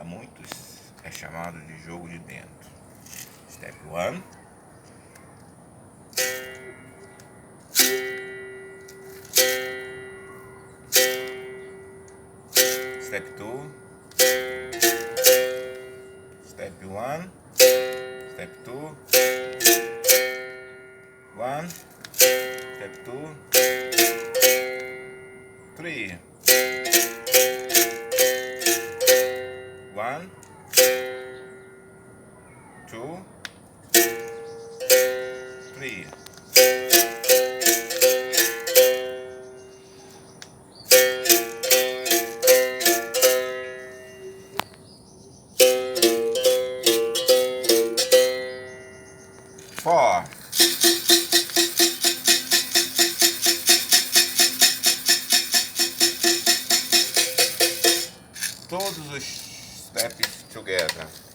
muitos é chamado de jogo de dentro. Step 1. Step 2. Step 1. Step 2. 1. Step 2. 3. 1. 2. 3. Four. Todos os steps together.